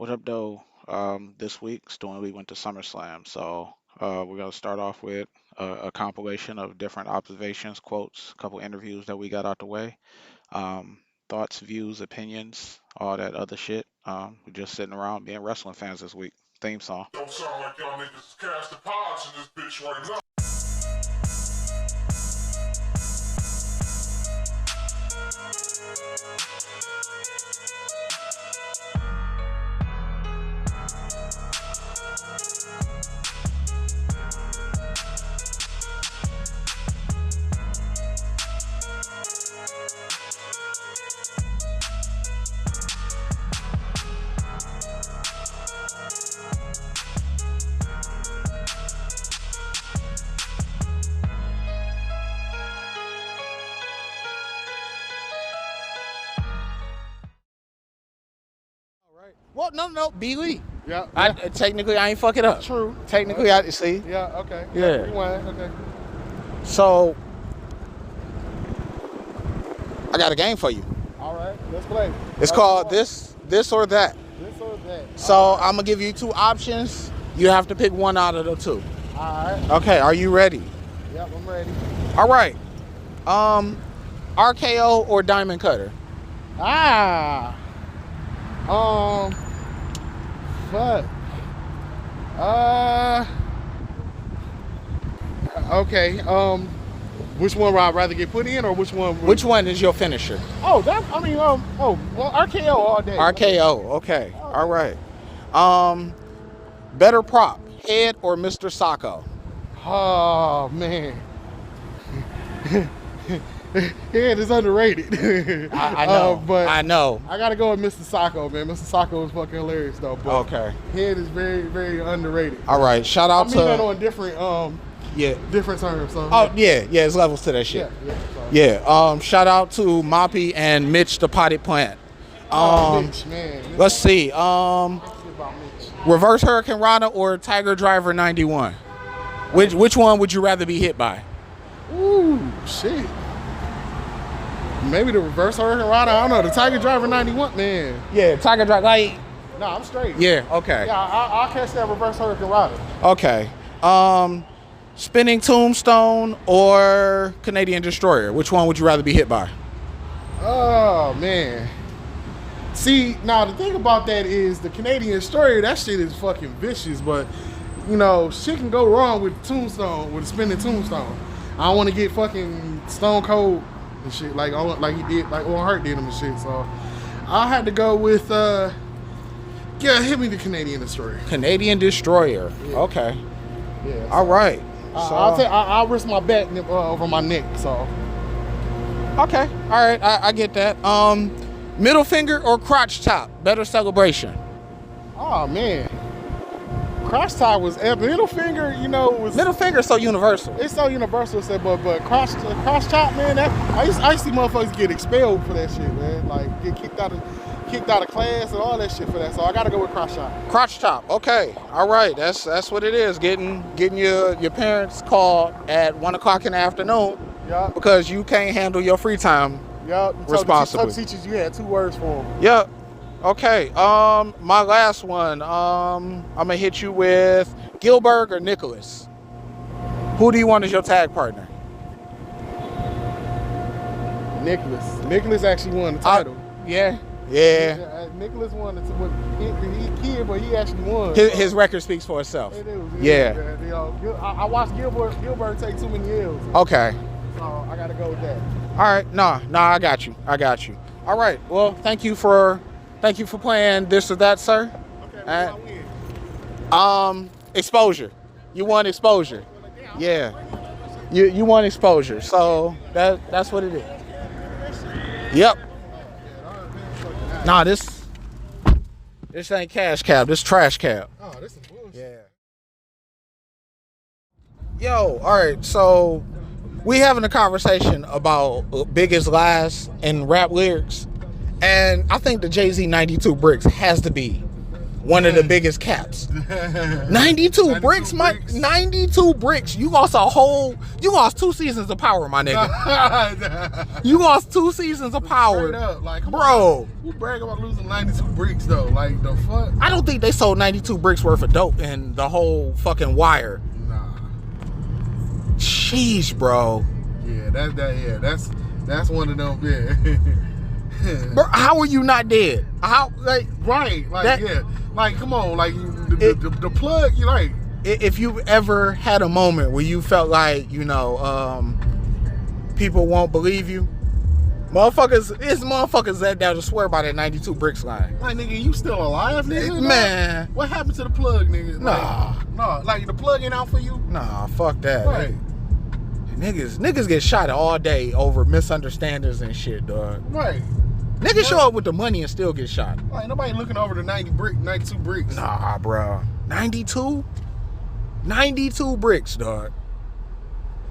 What up, though? This week, Stu Lee went to Summerslam, so we're gonna start off with a compilation of different observations, quotes, a couple interviews that we got out the way, um, thoughts, views, opinions, all that other shit. We're just sitting around being wrestling fans this week. Theme song. Don't sound like y'all niggas is casting pods in this bitch right now. Well, no, B Lee. Yeah, Technically, I ain't fuck it up. true. Technically, I see. Yeah, okay. Yeah. Rewind, okay. So, I got a game for you. All right, let's play. It's called this or that. This or that. So, I'm gonna give you two options. You have to pick one out of the two. All right. Okay, are you ready? Yep, I'm ready. All right. RKO or Diamond Cutter? Ah. Fuck. Okay. Which one would I rather get put in, or which one? Which one is your finisher? Oh, that. I mean, well, RKO all day. RKO. Okay. All right. Better prop, Head or Mr. Sacco? Oh man. Head is underrated. I know. But I know. I gotta go with Mr. Sacco, man. Mr. Sacco is fucking hilarious though. But Okay. Head is very, very underrated. All right. Shout out I mean that to on different yeah. different terms. So Oh yeah, it's levels to that shit. yeah. So. Yeah. Shout out to Moppy and Mitch the Potted Plant. Mitch, man. Let's see. About Mitch. Reverse Hurricane Rana or Tiger Driver 91? Which one would you rather be hit by? Ooh, shit. Maybe the reverse hurricane rider. I don't know. The Tiger Driver 91, man. Yeah, Tiger Driver. Like. No, I'm straight. Yeah. Okay. Yeah, I'll catch that reverse hurricane rider. Okay. Spinning Tombstone or Canadian Destroyer? Which one would you rather be hit by? Oh man. See, now the thing about that is the Canadian Destroyer, that shit is fucking vicious, but you know, shit can go wrong with Tombstone, with a spinning Tombstone. I don't want to get fucking Stone Cold and shit like he did, like Owen Hart did him and shit. So I had to go with hit me the Canadian Destroyer. Canadian Destroyer. Yeah. Okay. Yeah. All right. I'll risk my back over my neck. So Okay. All right. I get that. Middle finger or crotch top? Better celebration. oh man, crotch top was epic. Middle finger, you know, was Middle finger so universal. it's so universal. Said, but crotch chop, man. That I used to see motherfuckers get expelled for that shit, man. Like get kicked out of class and all that shit for that. So I gotta go with crotch chop. Crotch top. Okay. All right. That's what it is. Getting your parents called at 1 o'clock in the afternoon Yeah. because you can't handle your free time. Yeah. Responsibly. Told the teachers you had 2 words for them. Yep. Okay. My last one. I'm gonna hit you with Gilbert or Nicholas. Who do you want as your tag partner? Nicholas actually won the title. Yeah. Nicholas won the title. He kid, but he actually won. His record speaks for itself. It is, Yeah. man. You know, I watched Gilbert take too many L's. Okay. So I gotta go with that. All right. Nah, I got you. All right. Well, thank you for playing this or that, sir. Okay, what I win? Exposure. You won exposure. Yeah. You won exposure. So that's what it is. Yep. Nah, this ain't cash cab. This trash cab. Oh, this is bullshit. Yeah. Yo, all right. So we having a conversation about biggest lies in rap lyrics, and I think the Jay-Z 92 Bricks has to be one of the biggest caps. 92 bricks, my 92 bricks. You lost 2 seasons of power, my nigga. You lost 2 seasons of power. Straight up, like, come bro. On. Who brag about losing 92 bricks though? Like the fuck? I don't think they sold 92 bricks worth of dope in the whole fucking wire. Nah. Sheesh, bro. Yeah, that's one of them. Yeah. Bro, how are you not dead? How right? Like that, yeah. Like come on, like the plug. You like if you ever had a moment where you felt like people won't believe you. It's motherfuckers that just swear by that 92 bricks line. Like, nigga, you still alive, nigga? Man. What happened to the plug, nigga? Nah. Like the plug ain't out for you? Nah, fuck that. Right. Niggas get shot all day over misunderstandings and shit, dog. Right. Niggas show up with the money and still get shot. Like, nobody looking over the 92 bricks. Nah, bro. 92? 92 bricks, dog.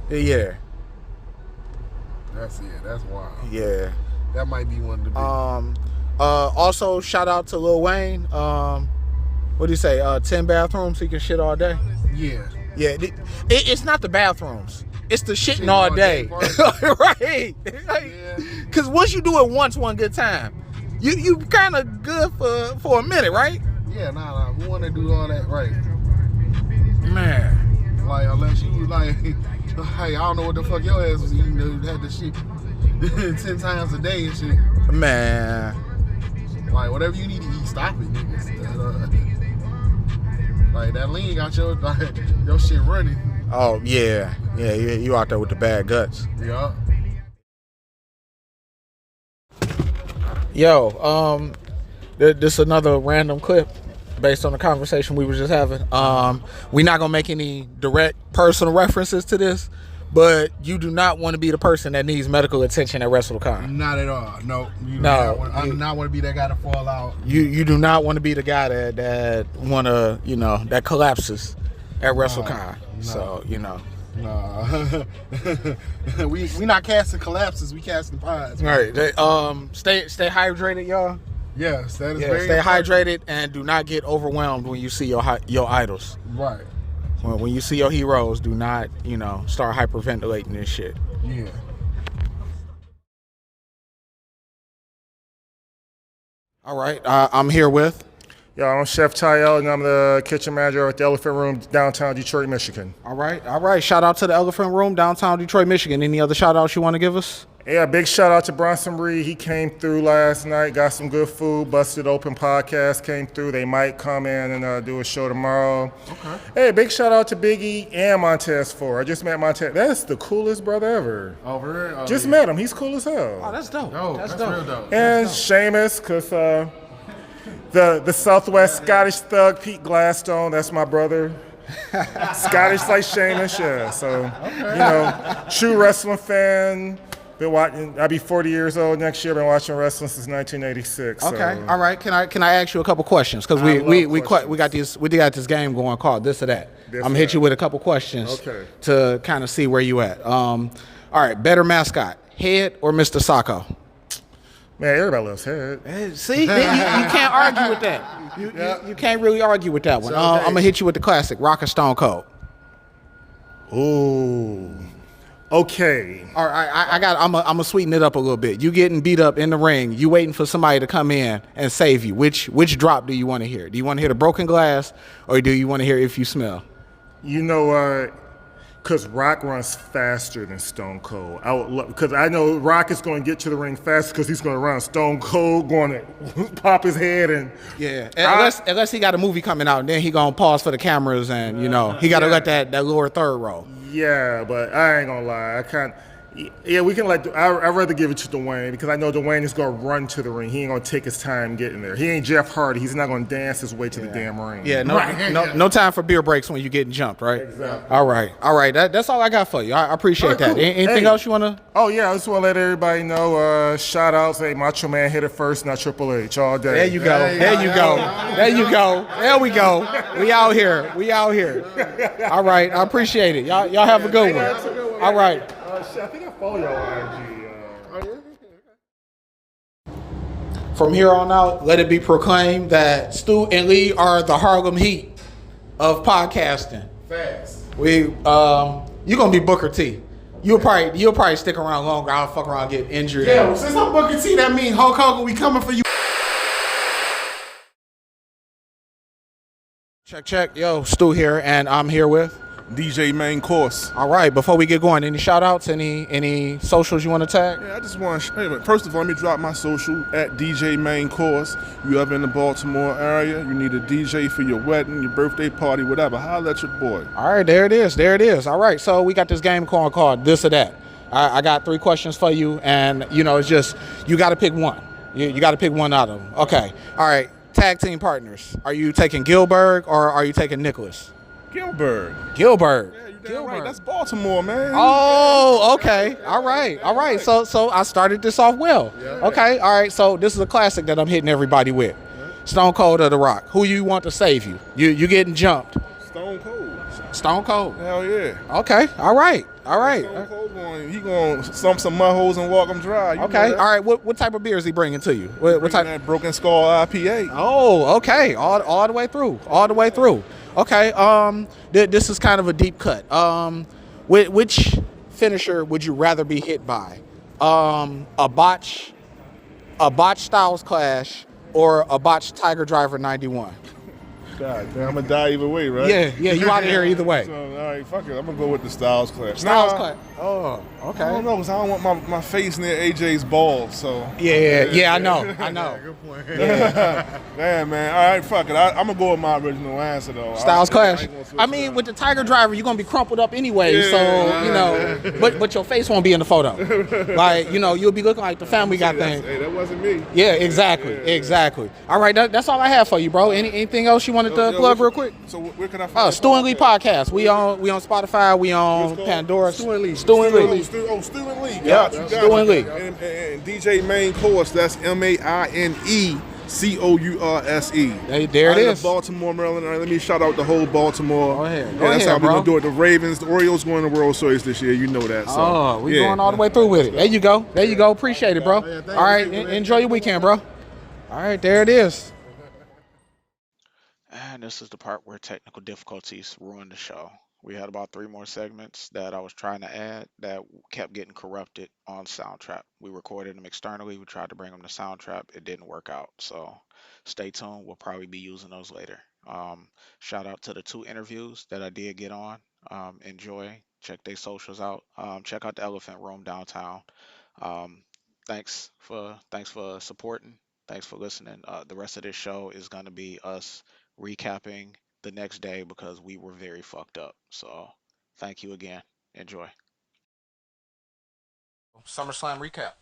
Yeah. That's wild. Yeah. That might be one of the big also shout out to Lil Wayne. What do you say? 10 bathrooms, he can shit all day. Yeah. Yeah. It's not the bathrooms. It's the shitting all day. Right. Cause once you do it once one good time, you kind of good for a minute, right? Yeah, nah. Who wanna do all that, right? Man. Like unless you like hey, I don't know what the fuck your ass was eating. You had the shit 10 times a day and shit. Man. Like, whatever you need to eat, stop it, niggas. Like, that lean got your shit running. Oh, yeah. Yeah, you out there with the bad guts. Yeah. Yo, this another random clip based on the conversation we were just having. We're not gonna make any direct personal references to this, but you do not want to be the person that needs medical attention at WrestleCon. Not at all. No. I do not want to be that guy to fall out. You do not want to be the guy that want to, that collapses at WrestleCon. No. So, Nah. we not casting collapses, we casting pods. All right. Stay hydrated, y'all. Yes, that is very stay important. hydrated and do not get overwhelmed when you see your idols. Right. When you see your heroes, do not, start hyperventilating and shit. Yeah. All right, I'm here with. Yo, I'm Chef Tayel, and I'm the kitchen manager at the Elephant Room, downtown Detroit, Michigan. All right. Shout out to the Elephant Room, downtown Detroit, Michigan. Any other shout outs you want to give us? Yeah, big shout out to Bronson Reed. He came through last night, got some good food. Busted Open podcast came through. They might come in and do a show tomorrow. Okay. Hey, big shout out to Biggie and Montez Ford. I just met Montez. That's the coolest brother ever. Over here? Oh, Just yeah. met him. He's cool as hell. Oh, that's dope. That's real dope. And Sheamus, because the Southwest Scottish thug Pete Gladstone, that's my brother. Scottish like Sheamus, yeah. So, true wrestling fan. Been watching. I'll be 40 years old next year. Been watching wrestling since 1986. Okay, so. all right. Can I ask you a couple questions? Because we got this game going called This or That. I'm gonna hit you with a couple questions to kind of see where you at. All right, better mascot, Head or Mr. Sacco? Man, everybody loves Head. See, you can't argue with that. You can't really argue with that one. I'm gonna hit you with the classic, Rock or Stone Cold. Ooh. Okay. All right, I'm gonna sweeten it up a little bit. You getting beat up in the ring. You waiting for somebody to come in and save you. Which drop do you want to hear? Do you want to hear the broken glass, or do you want to hear If You Smell? You know what? Because Rock runs faster than Stone Cold. Because I know Rock is going to get to the ring faster because he's going to run. Stone Cold going to pop his head and unless he got a movie coming out, then he gonna pause for the cameras and he got to let that lower third roll. Yeah, but I ain't gonna lie. We can I'd rather give it to Dwayne because I know Dwayne is gonna run to the ring. He ain't gonna take his time getting there. He ain't Jeff Hardy. He's not gonna dance his way to the damn ring. Yeah, no time for beer breaks when you're getting jumped, right? Exactly. All right. That's all I got for you. I appreciate that. Cool. Anything else you wanna? Oh yeah, I just want to let everybody know. Shout outs, hey, Macho Man hit it first, not Triple H all day. There you go. There you go. There we go. We out here. All right. I appreciate it. Y'all have a good one. All right. I think I follow y'all on IG. from here on out, let it be proclaimed that Stu and Lee are the Harlem Heat of podcasting. Facts. You're gonna be Booker T. You'll probably stick around longer. I'll fuck around, get injured. Yeah, well, since I'm Booker T, that means Hulk Hogan, we coming for you. Check. Yo, Stu here, and I'm here with DJ Main Course. All right, before we get going, any shout outs, any socials you want to tag? Yeah, I just want to, first of all, let me drop my social at DJ Main Course. You ever in the Baltimore area, you need a DJ for your wedding, your birthday party, whatever, holla at your boy. All right, there it is. All right, so we got this game called This or That. I got 3 questions for you, and, it's just, you got to pick one. You got to pick one out of them. Okay, all right, tag team partners. Are you taking Gilbert or are you taking Nicholas? Gilbert. Yeah, you Damn right, that's Baltimore, man. Oh, okay. All right. So I started this off well. Okay, all right. So this is a classic that I'm hitting everybody with. Stone Cold or The Rock? Who you want to save you? You getting jumped? Stone Cold. Hell yeah. Okay, all right. Stone Cold he going to stump some mud holes and walk them dry. Okay, all right. What type of beer is he bringing to you? What type? That Broken Skull IPA. Oh, okay. All the way through. Okay. This is kind of a deep cut. Which finisher would you rather be hit by? A botch Styles Clash or a botch Tiger Driver 91? God damn, I'm gonna die either way, right? Yeah, you out of here either way. So, all right, fuck it. I'm gonna go with the Styles Clash. Clash. Oh, okay. I don't know, because I don't want my face near AJ's balls, so. Yeah, I know. Good point. Yeah, man. All right, fuck it. I'm gonna go with my original answer, though. Styles Clash. I mean, with the Tiger Driver, you're gonna be crumpled up anyway, but your face won't be in the photo. Like, you'll be looking like the Family Guy thing. Hey, that wasn't me. Yeah, exactly. All right, that's all I have for you, bro. Anything else you wanted to plug real quick? So where can I find Stu and Lee podcast. We on Spotify. We on Pandora. Stu and Lee. Stu and Lee. Stu and Lee. Yeah, Stu and Lee. And DJ Main Course. That's MAINECOURSE. There it is. Baltimore, Maryland. All right, let me shout out the whole Baltimore. Go ahead, that's how we're bro. gonna do it. The Ravens, the Orioles going to World Series this year. You know that. So, we going all the way through with it. There you go. Appreciate it, bro. All right, enjoy your weekend, bro. All right, there it is. And this is the part where technical difficulties ruined the show. We had about 3 more segments that I was trying to add that kept getting corrupted on Soundtrap. We recorded them externally. We tried to bring them to Soundtrap. It didn't work out. So stay tuned. We'll probably be using those later. Shout out to the 2 interviews that I did get on. Enjoy. Check their socials out. Check out the Elephant Room downtown. Thanks for supporting. Thanks for listening. The rest of this show is going to be us recapping the next day because we were very fucked up. So thank you again. Enjoy. SummerSlam recap.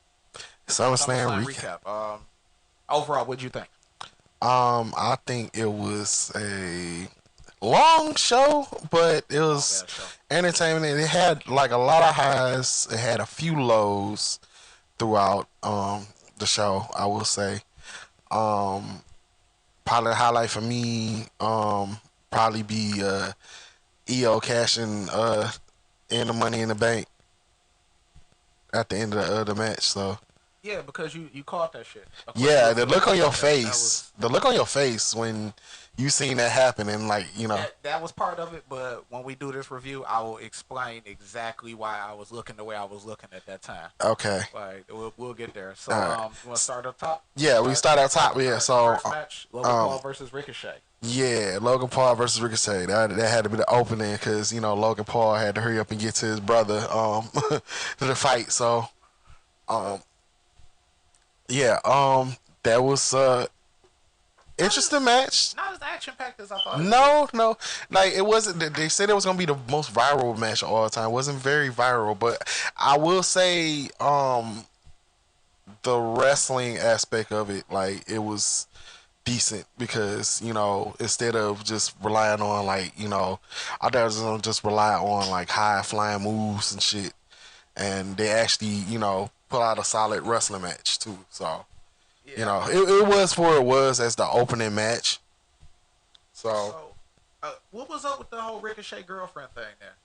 SummerSlam recap. Overall, what'd you think? I think it was a long show, but it was entertaining. It had like a lot of highs. It had a few lows throughout the show, I will say. Probably the highlight for me probably be EO cashing in the Money in the Bank at the end of the match. So yeah, because you caught that shit. Yeah, the look on your face, the look on your face when you seen that happen, and like that was part of it. But when we do this review, I will explain exactly why I was looking the way I was looking at that time. Okay. Like we'll get there. So right. You want to start up top? Yeah, we start up top. Yeah, so first match, Logan Paul versus Ricochet. Yeah, Logan Paul versus Ricochet. That had to be the opening because Logan Paul had to hurry up and get to his brother to the fight. So that was interesting match. Not as action packed as I thought. No, like it wasn't. They said it was gonna be the most viral match of all time. It wasn't very viral, but I will say, the wrestling aspect of it, like it was decent because instead of just relying on I thought it was gonna just rely on like high flying moves and shit, and they actually put out a solid wrestling match too. So. Yeah. It was what it was as the opening match. So what was up with the whole Ricochet girlfriend thing there?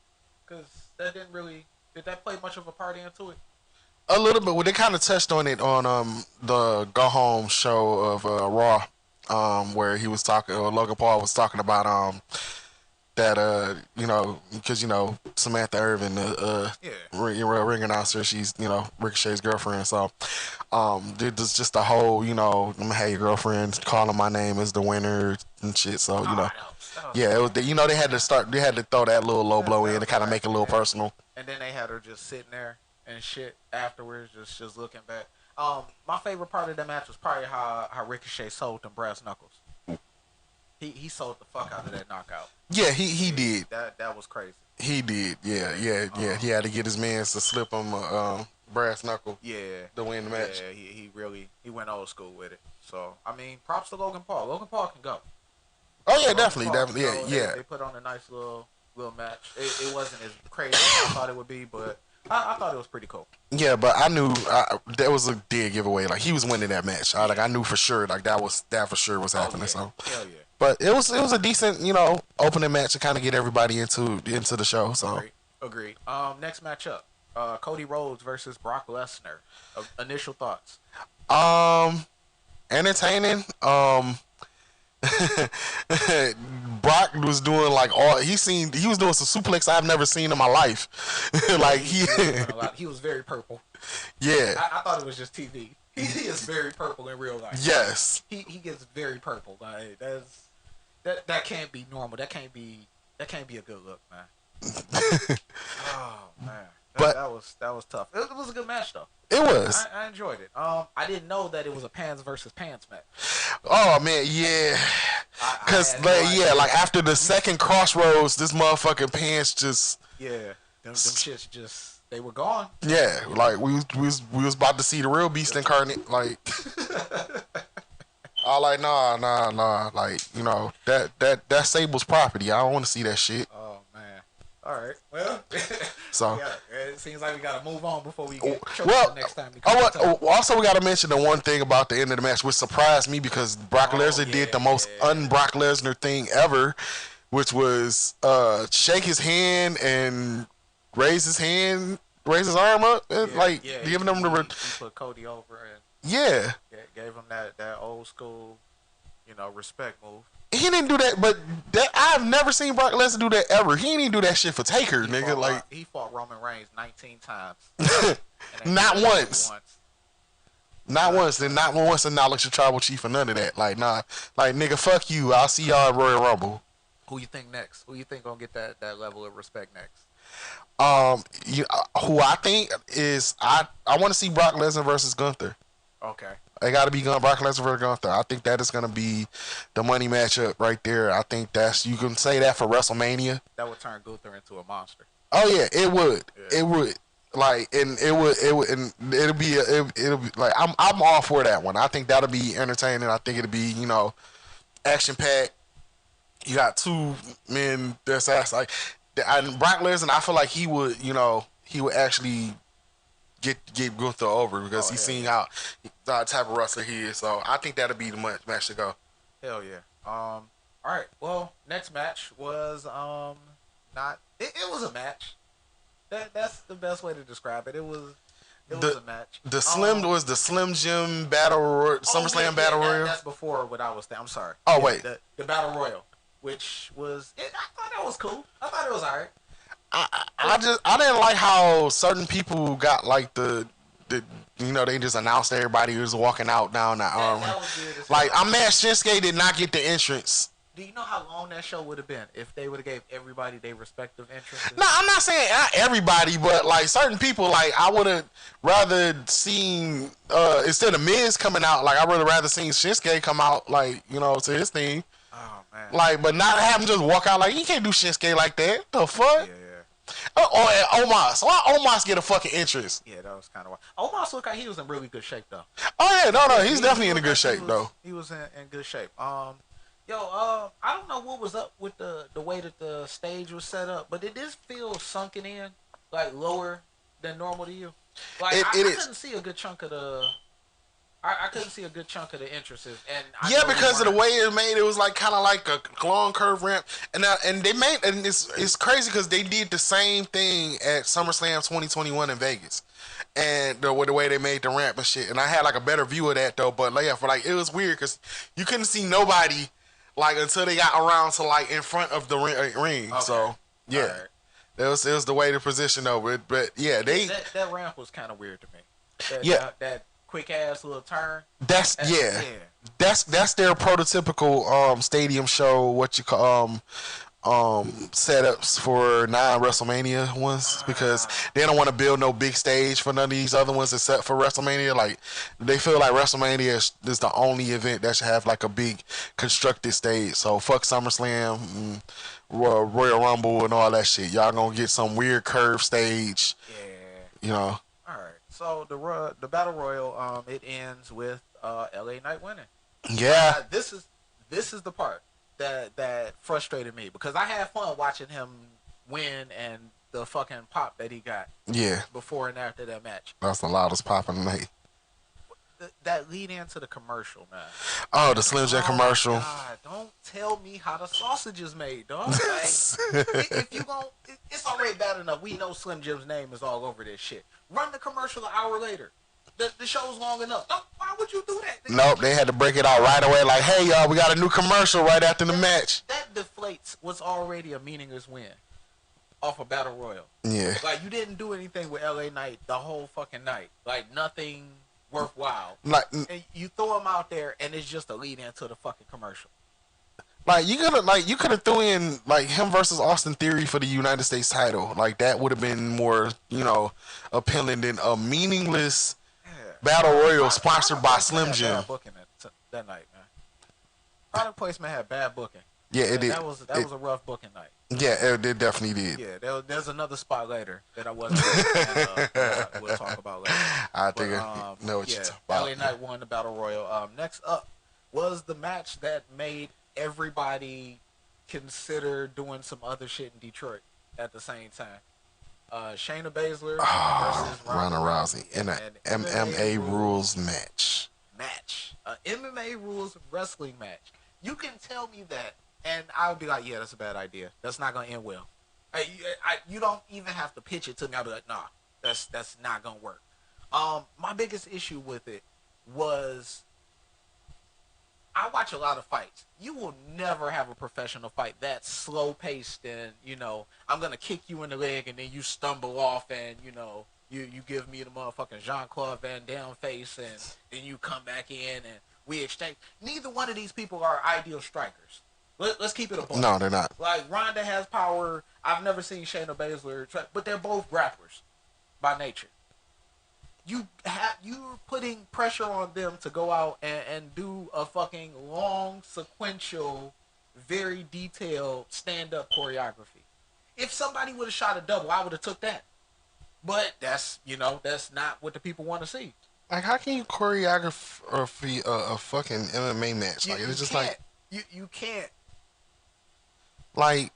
Because that did that play much of a part into it? A little bit. Well, they kind of touched on it on the Go Home show of Raw, where he was talking, or Logan Paul was talking about that because Samantha Irvin, ring announcer, she's Ricochet's girlfriend. So there's just a whole let me have your girlfriend calling my name as the winner and shit. So yeah, it was, they had to throw that little low blow in to kind of make it a little personal. And then they had her just sitting there and shit afterwards, just looking back. My favorite part of the match was probably how Ricochet sold them brass knuckles. He sold the fuck out of that knockout. Yeah, he did. That was crazy. He did. Yeah. He had to get his man to slip him brass knuckle. Yeah. To win the match. Yeah, he really went old school with it. So I mean, props to Logan Paul. Logan Paul can go. Oh yeah, definitely. Yeah. They put on a nice little match. It wasn't as crazy as I thought it would be, but I thought it was pretty cool. Yeah, but I knew that was a dead giveaway. Like he was winning that match. I knew for sure. Like that for sure was happening. Yeah. So. Hell yeah. But it was a decent opening match to kind of get everybody into the show. So. Agreed. Next matchup, Cody Rhodes versus Brock Lesnar. Initial thoughts. Entertaining. Brock was doing like he was doing some suplex I've never seen in my life. Like he was very purple. Yeah. I thought it was just TV. He is very purple in real life. Yes. He gets very purple. Like that can't be normal. That can't be a good look, man. Oh man. That was tough. It was a good match though. It was. I enjoyed it. I didn't know that it was a pants versus pants match. Oh man, yeah. Cause like after the second crossroads, this motherfucking pants just them shits just they were gone. Yeah, like we was about to see the real beast incarnate. Like I like nah. Like that Sable's property. I don't want to see that shit. Oh man. All right. Well, so it seems like we gotta move on before we get choked next time. Also we gotta mention the one thing about the end of the match, which surprised me because Brock Lesnar did the most un-Brock Lesnar thing ever, which was shake his hand and raise his arm up, and giving him he put Cody over and gave him that old school, respect move. He didn't do that, but I've never seen Brock Lesnar do that ever. He didn't even do that shit for Taker, nigga. He fought Roman Reigns 19 times. Not once. Not once, and not once acknowledged the tribal chief or none of that. Like, nah. Like, nigga, fuck you. I'll see y'all at Royal Rumble. Who you think next? Who you think gonna get that level of respect next? Who I think is I want to see Brock Lesnar versus Gunther. Okay. It got to be Brock Lesnar versus Gunther. I think that is going to be the money matchup right there. I think you can say that for WrestleMania. That would turn Gunther into a monster. Oh yeah, it would. Yeah. It would. Like, and it'll be like I'm all for that one. I think that'll be entertaining. I think it'll be action packed. You got two men that's like, and Brock Lesnar. I feel like he would actually get Gunther over because he's seen how the type of wrestler he is. So I think that'll be the match to go. Hell yeah. All right. Well, next match was not. It was a match. That's the best way to describe it. It was a match. The Slim Jim Battle Royal, SummerSlam Battle Royal. That's before what I was saying. I'm sorry. Oh wait, the Battle Royal, which was I thought that was cool. I thought it was alright. I didn't like how certain people got like the they just announced everybody who was walking out down the like I'm mad Shinsuke did not get the entrance. Do you know how long that show would have been if they would have gave everybody their respective entrances? No, I'm not saying not everybody, but like certain people, like I would have rather seen instead of Miz coming out, like I would have rather seen Shinsuke come out, like to his thing. Oh man. Like, but not have him just walk out like he can't do Shinsuke like that. The fuck? Yeah. And Omos. So why Omos get a fucking entrance? Yeah, that was kind of wild. Omos looked like he was in really good shape though. Oh yeah, no, he's definitely in a good shape though. He was in good shape. I don't know what was up with the way that the stage was set up, but it did feel sunken in, like lower than normal to you. Like I couldn't see a good chunk of the. I couldn't see a good chunk of the entrances, and because of the way it made, it was like kind of like a long curve ramp, and they made, and it's crazy because they did the same thing at SummerSlam 2021 in Vegas, and the way they made the ramp and shit. And I had like a better view of that though. But like, yeah, for like it was weird because you couldn't see nobody like until they got around to like in front of the ring. Okay. So yeah, Alright. it was the way the position though. But yeah, they that ramp was kind of weird to me. That quick ass little turn. that's that's their prototypical stadium show. What you call setups for non-WrestleMania ones because they don't want to build no big stage for none of these other ones except for WrestleMania. Like they feel like WrestleMania is the only event that should have like a big constructed stage. So fuck SummerSlam, Royal Rumble, and all that shit. Y'all gonna get some weird curved stage. Yeah. You know. All right. So the battle royal it ends with LA Knight winning. Yeah. This is the part that frustrated me because I had fun watching him win and the fucking pop that he got. Yeah. Before and after that match. That's the loudest pop in the night. That lead into the commercial, man. Oh, the Slim Jim commercial. God, don't tell me how the sausage is made, dog. Like, if you gon' it's already bad enough. We know Slim Jim's name is all over this shit. Run the commercial an hour later. The show's long enough. Why would you do that? Nope, they had to break it out right away. Like, hey, y'all, we got a new commercial right after the match. That deflates what's already a meaningless win off a battle royal. Yeah. Like, you didn't do anything with LA Knight the whole fucking night. Like, nothing worthwhile. Like, and you throw him out there, and it's just a lead into the fucking commercial. Like you could have threw in like him versus Austin Theory for the United States title. Like that would have been more, appealing than a meaningless battle royal sponsored by Slim Jim. Bad booking that night, man. Product placement had bad booking. Yeah, it did. That was a rough booking night. Yeah, it definitely did. Yeah, there's another spot later that I wasn't. We'll talk about later. I think I know what you're talking about. LA Knight won the battle royal. Next up was the match that made everybody consider doing some other shit in Detroit at the same time. Shayna Baszler versus Ronda Rousey in an MMA rules match. An MMA rules wrestling match. You can tell me that, and I'll be like, yeah, that's a bad idea. That's not gonna end well. You don't even have to pitch it to me. I'll be like, nah, that's not gonna work. My biggest issue with it was I watch a lot of fights. You will never have a professional fight that's slow paced and, I'm going to kick you in the leg and then you stumble off and, you give me the motherfucking Jean-Claude Van Damme face and then you come back in and we exchange. Neither one of these people are ideal strikers. Let's keep it a point. No, they're not. Like, Ronda has power. I've never seen Shayna Baszler try, but they're both grapplers by nature. You're putting pressure on them to go out and do a fucking long, sequential, very detailed stand-up choreography. If somebody would have shot a double, I would have took that. But that's not what the people want to see. Like, how can you choreograph a fucking MMA match? Like, it's just like you can't. Like,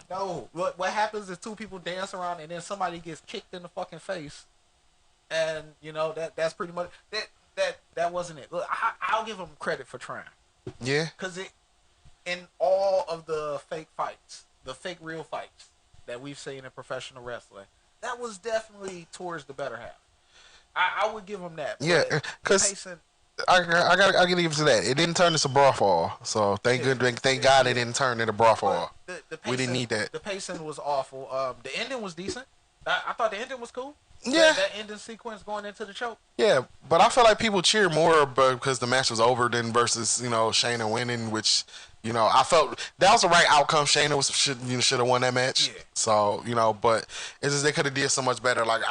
no. What happens is two people dance around and then somebody gets kicked in the fucking face. And that's pretty much that wasn't it. Look, I'll give them credit for trying. Yeah. Because in all of the fake fights, the fake real fights that we've seen in professional wrestling, that was definitely towards the better half. I would give them that. Yeah, because I gotta give it to that. It didn't turn into brawl fall, so thank God it didn't turn into brawl fall. We didn't need that. The pacing was awful. The ending was decent. I thought the ending was cool. Yeah. That ending sequence going into the choke. Yeah, but I feel like people cheer more because the match was over than versus, Shayna winning, which, I felt that was the right outcome. Shayna should have won that match. Yeah. So, but it's just they could have did so much better. Like,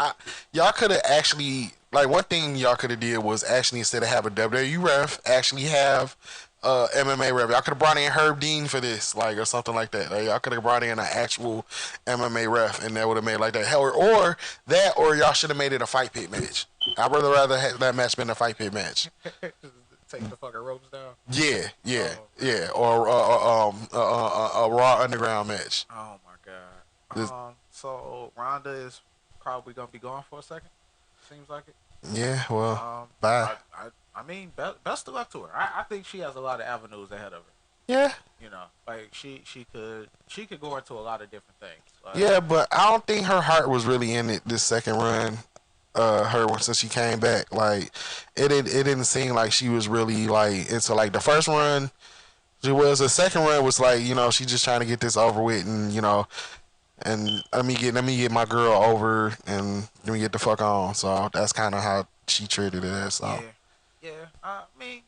y'all could have actually, like, one thing y'all could have did was actually, instead of have a WWE ref, actually have MMA ref. Y'all could have brought in Herb Dean for this, like, or something like that. Like, y'all could have brought in an actual MMA ref, and that would have made like that. Hell, or y'all should have made it a fight pit match. I'd rather have that match been a fight pit match. Take the fucking ropes down. Yeah, or a Raw Underground match. Oh my god. So Ronda is probably gonna be gone for a second. Seems like it. Yeah. Well, bye. I mean, best of luck to her. I think she has a lot of avenues ahead of her. Yeah. Like she could go into a lot of different things. Yeah, but I don't think her heart was really in it this second run. her since she came back. Like it didn't seem like she was really like into like the first run. She was the second run was like she just trying to get this over with and and let me get my girl over and let me get the fuck on. So that's kind of how she treated it. So Yeah, yeah. I mean,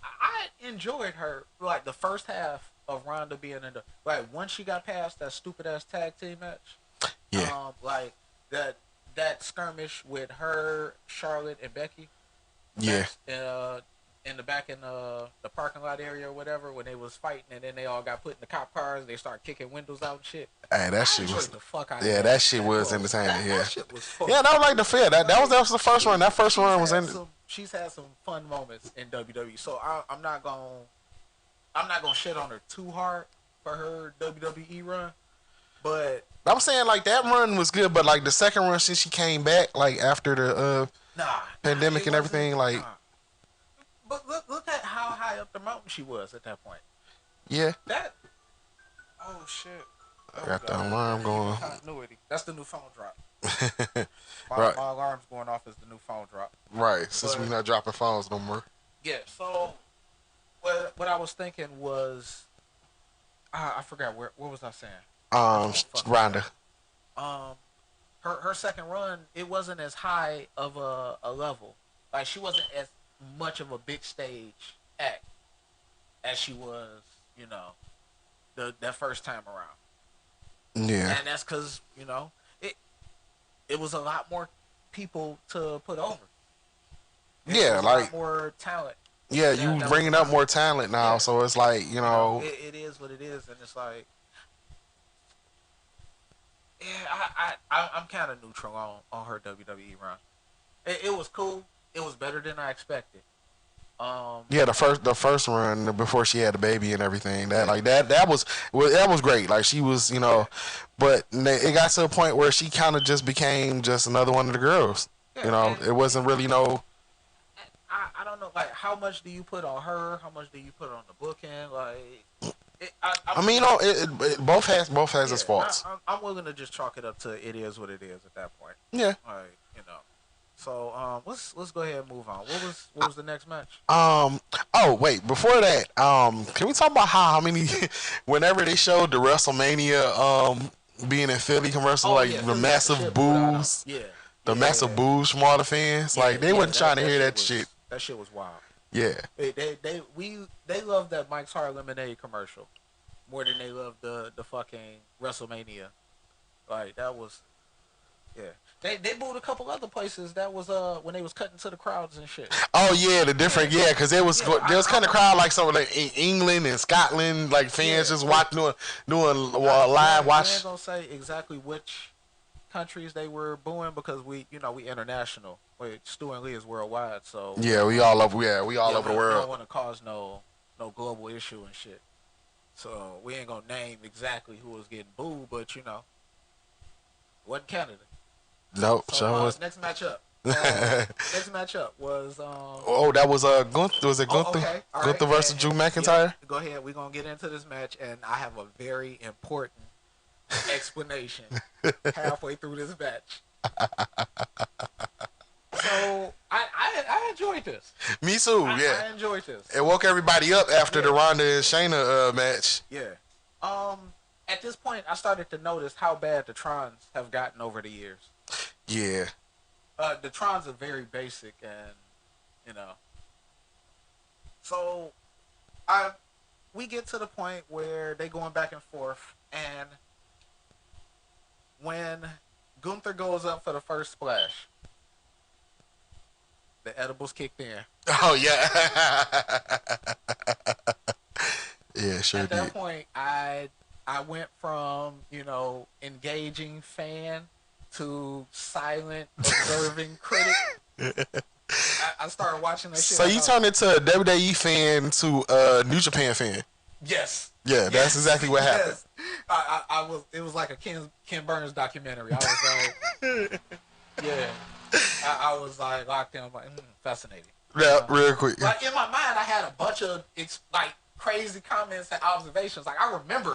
I enjoyed her like the first half of Ronda being in the like once she got past that stupid ass tag team match. yeah, Like that skirmish with her, Charlotte, and Becky. yeah, In the back in the parking lot area or whatever when they was fighting and then they all got put in the cop cars. They start kicking windows out and shit. hey, that I shit enjoyed was the fuck out of yeah, that. that shit That was was entertaining. Yeah, that shit was fun. yeah, that was like the fair. That was the first one. That first one was in. She's had some fun moments in WWE, so I'm not gonna shit on her too hard for her WWE run, but I'm saying like that run was good, but like the second run since she came back, like after the pandemic it and everything, wasn't- like nah. But look at how high up the mountain she was at that point. yeah, That oh shit. I got the alarm going. Continuity. That's the new phone drop. Right. My alarm's going off as the new phone drop. Right, since But- we're not dropping phones no more. Yeah. So what I was thinking was I forgot what was I saying? Ronda. Her second run it wasn't as high of a level. Like she wasn't as much of a big stage act as she was, that first time around. Yeah, And that's because it was a lot more people to put over. yeah, There's a like lot more talent. yeah, that- you that bringing was- up more talent now, Yeah. so it's like it is what it is, and it's like, yeah, I'm kind of neutral on her WWE run. It was cool. It was better than I expected. yeah, the first run before she had the baby and everything that was great. Like she was but it got to a point where she kind of just became just another one of the girls. Yeah, It wasn't really no. I don't know, like how much do you put on her? How much do you put on the booking? Like, I mean, it both has its faults. I'm willing to just chalk it up to it is what it is at that point. Yeah. Like, So let's go ahead and move on. What was the next match? Oh wait, before that, can we talk about how many whenever they showed the WrestleMania being in Philly commercial, Yeah, the massive boos, the massive boos from all the fans, like they wasn't trying to hear that shit. That shit was wild. Yeah. They love that Mike's Hard Lemonade commercial more than they love the fucking WrestleMania. Like that was, yeah. They booed a couple other places that was when they was cutting to the crowds and shit. Oh yeah, the different because there was kind of crowd like some like in England and Scotland, like fans just watching doing live watch. I ain't gonna say exactly which countries they were booing because we international. Wait, Stu and Lee is worldwide, so Yeah, we all over. Yeah, we all over the We world. don't want to cause no global issue and shit. So we ain't gonna name exactly who was getting booed, but wasn't Canada. Nope. So was. next matchup. Next matchup was Oh, that was Gunther. Was it Gunther? okay. All Gunther right. versus Drew McIntyre. Yeah, go ahead. We're gonna get into this match, and I have a very important explanation halfway through this match. So I enjoyed this. Me too. I Yeah. enjoyed this. It woke everybody up after the Ronda and Shayna match. Yeah. At this point, I started to notice how bad the Trons have gotten over the years. Yeah. The Trons are very basic, and So, we get to the point where they going back and forth, and when Gunther goes up for the first splash, the edibles kicked in. Oh yeah. Yeah, sure At that did. point, I went from engaging fan to silent observing critic. I started watching that shit. So you turned into a WWE fan to a New Japan fan. Yes. Yeah, that's exactly what happened. Yes. I was. It was like a Ken Burns documentary. I was like, yeah. I was like locked in. I'm like, fascinating. Yeah, real quick. Like in my mind, I had a bunch of crazy comments and observations. Like I remember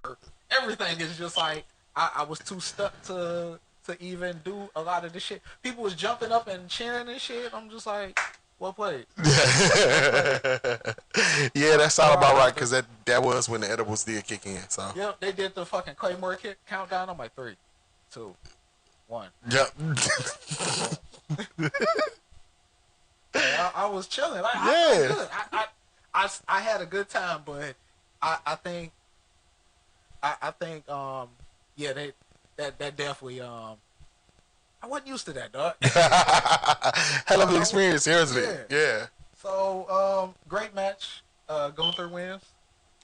everything. Is just like I was too stuck to to even do a lot of this shit. People was jumping up and cheering and shit. I'm just like, what play? Yeah, that's all about right because that was when the edibles did kick in. So Yep, they did the fucking Claymore kick countdown. I'm like 3, 2, 1. yep. I was chilling. Like, Yeah. I had a good time, but I think yeah, that definitely I wasn't used to that, dog. Hell of an experience, seriously. Yeah. So great match. Gunther wins.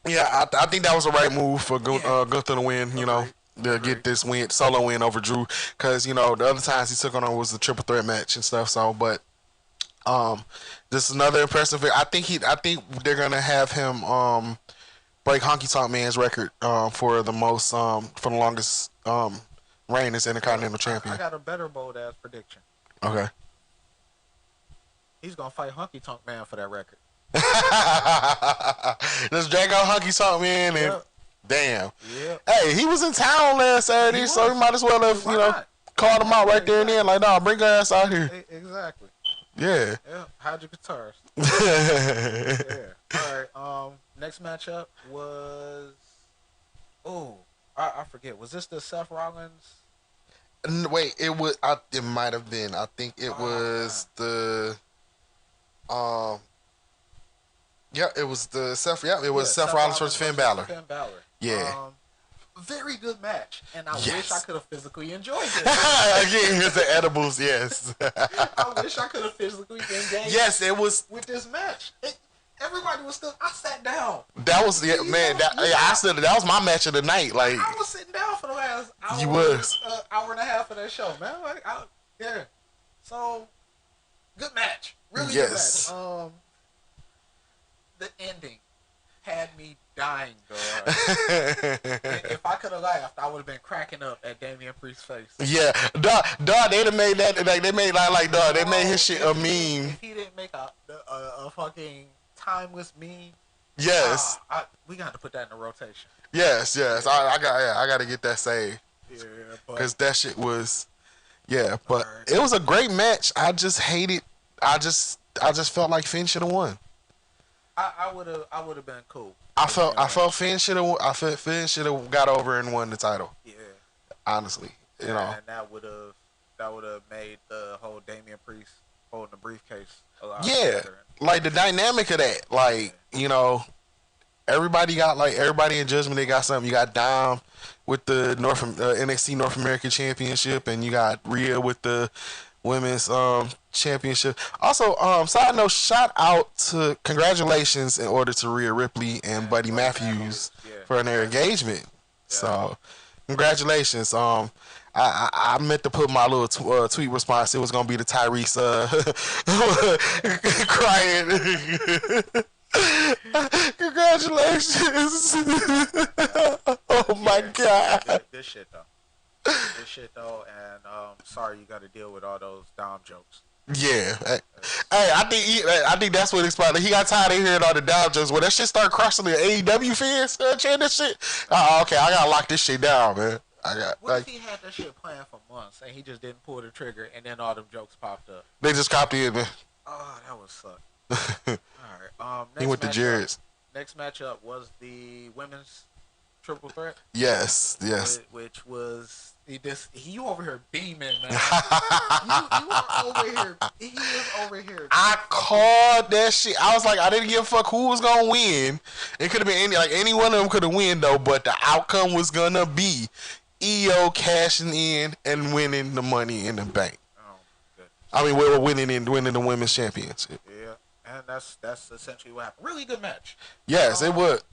Yeah, I think that was the right move for Gunther to win. You know, to get this solo win over Drew, because you know the other times he took on was the triple threat match and stuff. So, but this is another impressive. I think they're gonna have him break Honky Tonk Man's record for the most for the longest reign as Intercontinental Champion. I got a better bold ass prediction. Okay. He's gonna fight Honky Tonk Man for that record. Let's drag out Honky Tonk Man and damn. Yep. Hey, he was in town last Saturday, so we might as well have called him out right there and then. Like, no, bring your ass out here. Exactly. Yeah. Yeah. Hide your guitars. Yeah. All right. Next matchup was. Oh, I forget. Was this the Seth Rollins? Wait, it was. It might have been. I think it was the. Yeah, it was the Seth. Yeah, it was Seth Rollins versus Finn Balor. Finn Balor. Yeah. Very good match, and I wish I could have physically enjoyed it. Again, here's the edibles. Yes. I wish I could have physically engaged. Yes, it was with this match. Everybody was still. I sat down. That was man. I said that was my match of the night. Like I was sitting down for the last hour. You was hour and a half of that show, man. Like, yeah. So good match. Really good match. The ending had me dying, dog. If I could have laughed, I would have been cracking up at Damian Priest's face. Yeah, dog. They'd have made that. Like they made like dog. They made his shit a meme. If he didn't make a fucking timeless meme. Yes. We got to put that in the rotation. Yes. I got to get that saved. Yeah, because that shit was. Yeah, but it was a great match. I just hated. I just felt like Finn should have won. I would have been cool. I felt Finn should have. I felt Finn should have got over and won the title. Yeah. Honestly, you know. And that would have made the whole Damian Priest holding the briefcase a lot better. Like the dynamic of that, like you know, everybody in Judgment Day got something. You got Dom with the NXT North American Championship, and you got Rhea with the Women's Championship. Also, side note, shout out to congratulations in order to Rhea Ripley and Buddy Matthews for their engagement. Yeah. So, congratulations. I meant to put my little tweet response. It was gonna be the Tyrese crying. Congratulations. Oh my God. Good shit though. And sorry you got to deal with all those Dom jokes. Yeah. Hey, I think that's what expired. He got tired of hearing all the Dom jokes. When that shit started crossing the AEW fans, chanting this shit. Okay, I gotta lock this shit down, man. What if he had that shit planned for months and he just didn't pull the trigger and then all them jokes popped up? They just copied it, man. Oh, that would suck. All right. He went to Jarrett's. Next matchup was the women's triple threat. Yes. Which was you over here beaming, man. you are over here. He was over here. I called that shit. I was like, I didn't give a fuck who was gonna win. It could have been any one of them could have win though, but the outcome was gonna be EO cashing in and winning the Money in the Bank. Oh, good. I mean, we were winning the women's championship. Yeah. And that's essentially what happened. Really good match. Yes, it was.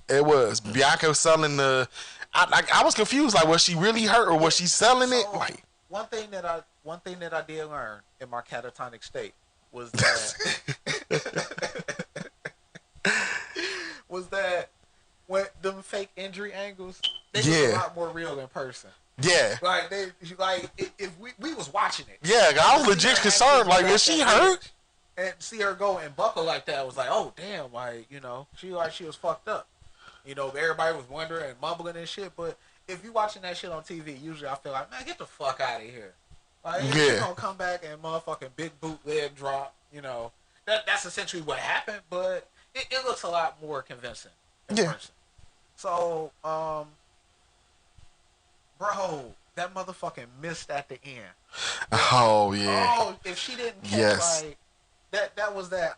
Bianca was selling the. I was confused. Like, was she really hurt or was she selling it? Like one thing that I did learn in my catatonic state was that when them fake injury angles, they were a lot more real in person. Yeah. Like if we was watching it. Yeah, I was legit concerned. Like, is she hurt? And see her go and buckle like that, I was like, oh damn, like, you know, she was fucked up. You know, everybody was wondering and mumbling and shit. But if you watching that shit on TV, usually I feel like, man, get the fuck out of here. Like, you gonna come back and motherfucking big boot leg drop. You know, that's essentially what happened. But it looks a lot more convincing in person. So, bro, that motherfucking missed at the end. Oh yeah. Oh, if she didn't catch like that was that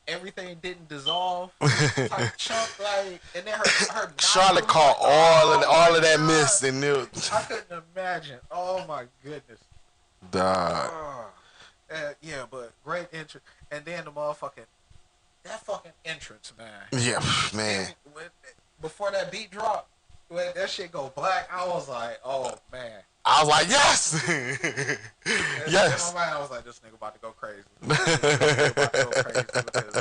everything didn't dissolve type chunk, like, and then her Charlotte caught all of that mist and knew. I couldn't imagine. Oh my goodness. Dog. Yeah, but great entrance, and then the motherfucking that fucking entrance, man. Yeah, man. Before that beat drop, when that shit go black, I was like, oh man. I was like, yes, yes. In my mind, I was like, this nigga about to go crazy. Because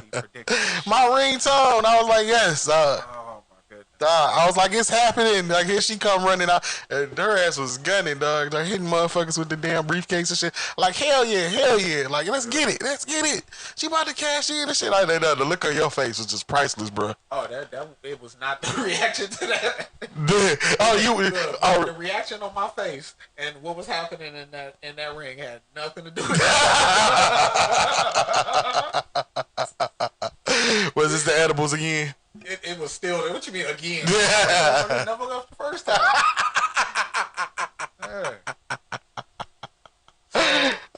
he predicted my ringtone. I was like, yes. Oh my goodness. I was like, it's happening. Like, here she come running out. And her ass was gunning, dog. They're hitting motherfuckers with the damn briefcase and shit. Like, hell yeah. Like, let's get it. She about to cash in and shit like that. The look on your face was just priceless, bro. Oh, that it was not the reaction to that. The reaction on my face and what was happening in that ring had nothing to do with it. Was this the edibles again? It was still there. What you mean again? I never left the first time.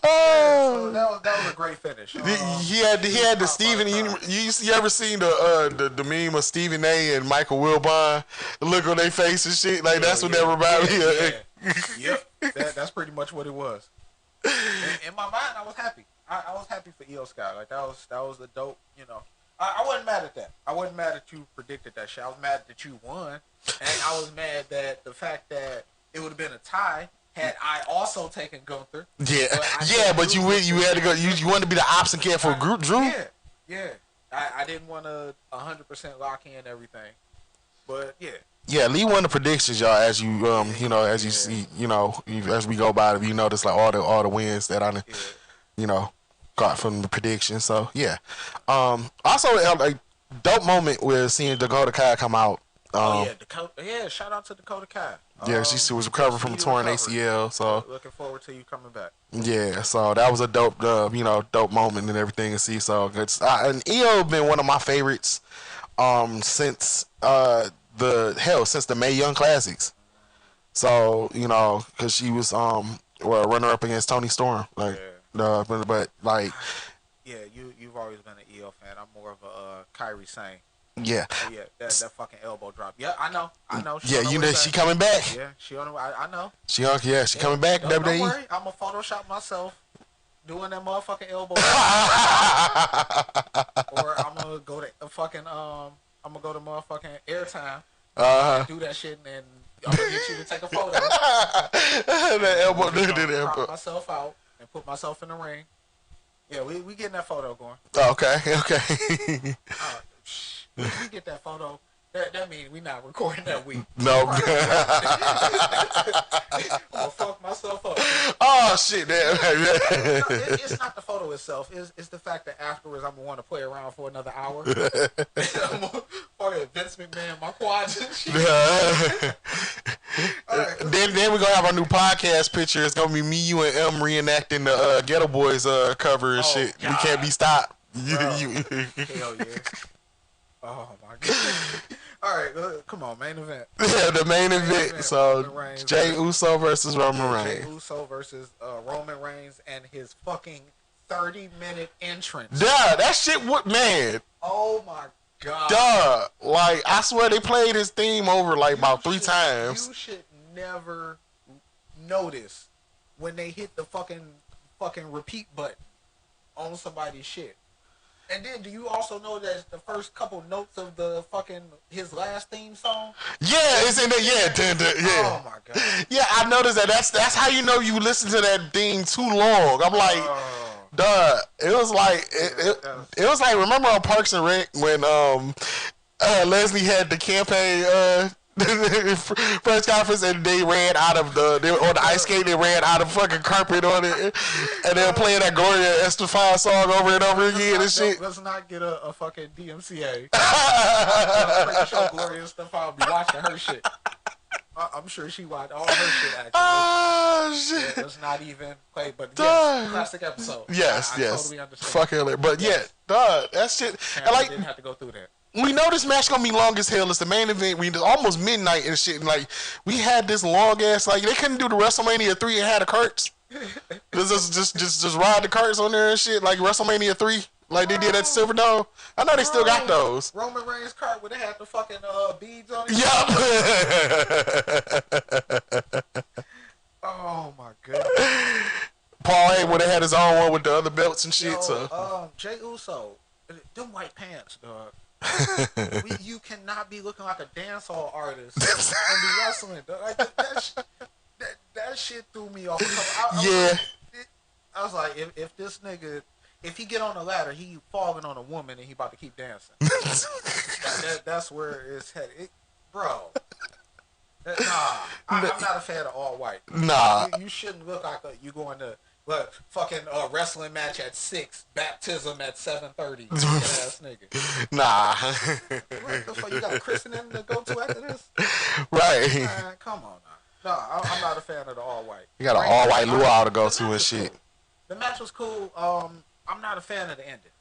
So that was a great finish. He had the Stephen. You ever seen the meme of Stephen A. and Michael Wilbon? The look on their face and shit. Like that's what that reminded me of. Yep, that's pretty much what it was. In my mind, I was happy. I was happy for Io Sky. Like that was a dope. You know, I wasn't mad at that. I wasn't mad that you predicted that shit. I was mad that you won, and I was mad that the fact that it would have been a tie. Had I also taken Gunther? But you had to go. You wanted to be the option kid for Drew. Yeah. I didn't want to 100% lock in everything, but yeah. Yeah, Lee won the predictions, y'all. As you as you see, as we go by, you notice like all the wins that I, got from the predictions. So yeah. Also, a dope moment with seeing Dakota Kai come out. Shout out to Dakota Kai. She was recovering from a torn ACL, so looking forward to you coming back. Yeah, so that was a dope, dope moment and everything to see. So good. And Io been one of my favorites, since the Mae Young Classics. So because she was runner up against Toni Storm, but like. Yeah, you've always been an Io fan. I'm more of a Kairi Sane. Yeah. That fucking elbow drop. Yeah, I know. She coming back. Yeah, she on. I know. She coming back. Don't worry, I'm gonna Photoshop myself doing that motherfucking elbow. Or I'm gonna go to motherfucking airtime. Do that shit and I'm gonna get you to take a photo. That elbow, prop myself out and put myself in the ring. Yeah, we getting that photo going. Okay. We get that photo. That means we not recording that week. No. I'm gonna fuck myself up. Oh shit, man. It's not the photo itself. It's the fact that afterwards I'm gonna want to play around for another hour. I'm gonna Vince McMahon my quads and shit. Right, then we're gonna have our new podcast picture. It's gonna be me, you, and M reenacting the Ghetto Boys cover and shit. God. We can't be stopped. Hell yeah. Oh my god. All right, come on, main event. Yeah, the main event. So Jey Uso versus Roman Reigns. Jey Uso versus Roman Reigns and his fucking 30-minute entrance. Yeah, that shit man. Oh my god. Duh. Like I swear they played his theme over like about 3 times. You should never notice when they hit the fucking repeat button on somebody's shit. And then, do you also know that the first couple notes of the his last theme song? Yeah, it's in there. Yeah. Oh my god. Yeah, I noticed that. That's how you know you listen to that theme too long. I'm like, duh. It was like it was like remember on Parks and Rec when Leslie had the campaign press conference, and they ran out of they were on the ice skate. They ran out of fucking carpet on it, and they were playing that Gloria Estefan song over and over again and shit. Let's not get a fucking DMCA. I'm pretty sure Gloria Estefan be watching her shit. I'm sure she watched all her shit actually. Oh shit! Yeah, let's not even play, but yes, classic episode. Yes, I yes. totally understand. Fuck hell, but yeah, dog, that shit. And like, didn't have to go through that. we know this match gonna be long as hell. It's the main event. We almost midnight and shit. And like, we had this long ass. Like, they couldn't do the WrestleMania 3 and had the carts. just ride the carts on there and shit. Like WrestleMania 3, like they did at Silverdome. I know they still got those. Roman Reigns cart would have had the fucking beads on it. Yup. Oh my goodness. Paul Heyman would have had his own one with the other belts and shit. Yo, So Jay Uso, them white pants, dog. You cannot be looking like a dancehall artist and be wrestling, dog. Like, that shit threw me off. I was like, if this nigga, if he get on the ladder, he falling on a woman and he about to keep dancing. That's where it's headed, bro. I'm not a fan of all white. Nah, you shouldn't look like you going to fucking wrestling match at 6, baptism at 7:30. Ass nigga. nah. What the fuck? You got a christening to go to after this? Right. Man, come on now. No, I'm not a fan of the all white. You got an all white luau to go to and shit. Cool. The match was cool. I'm not a fan of the ending.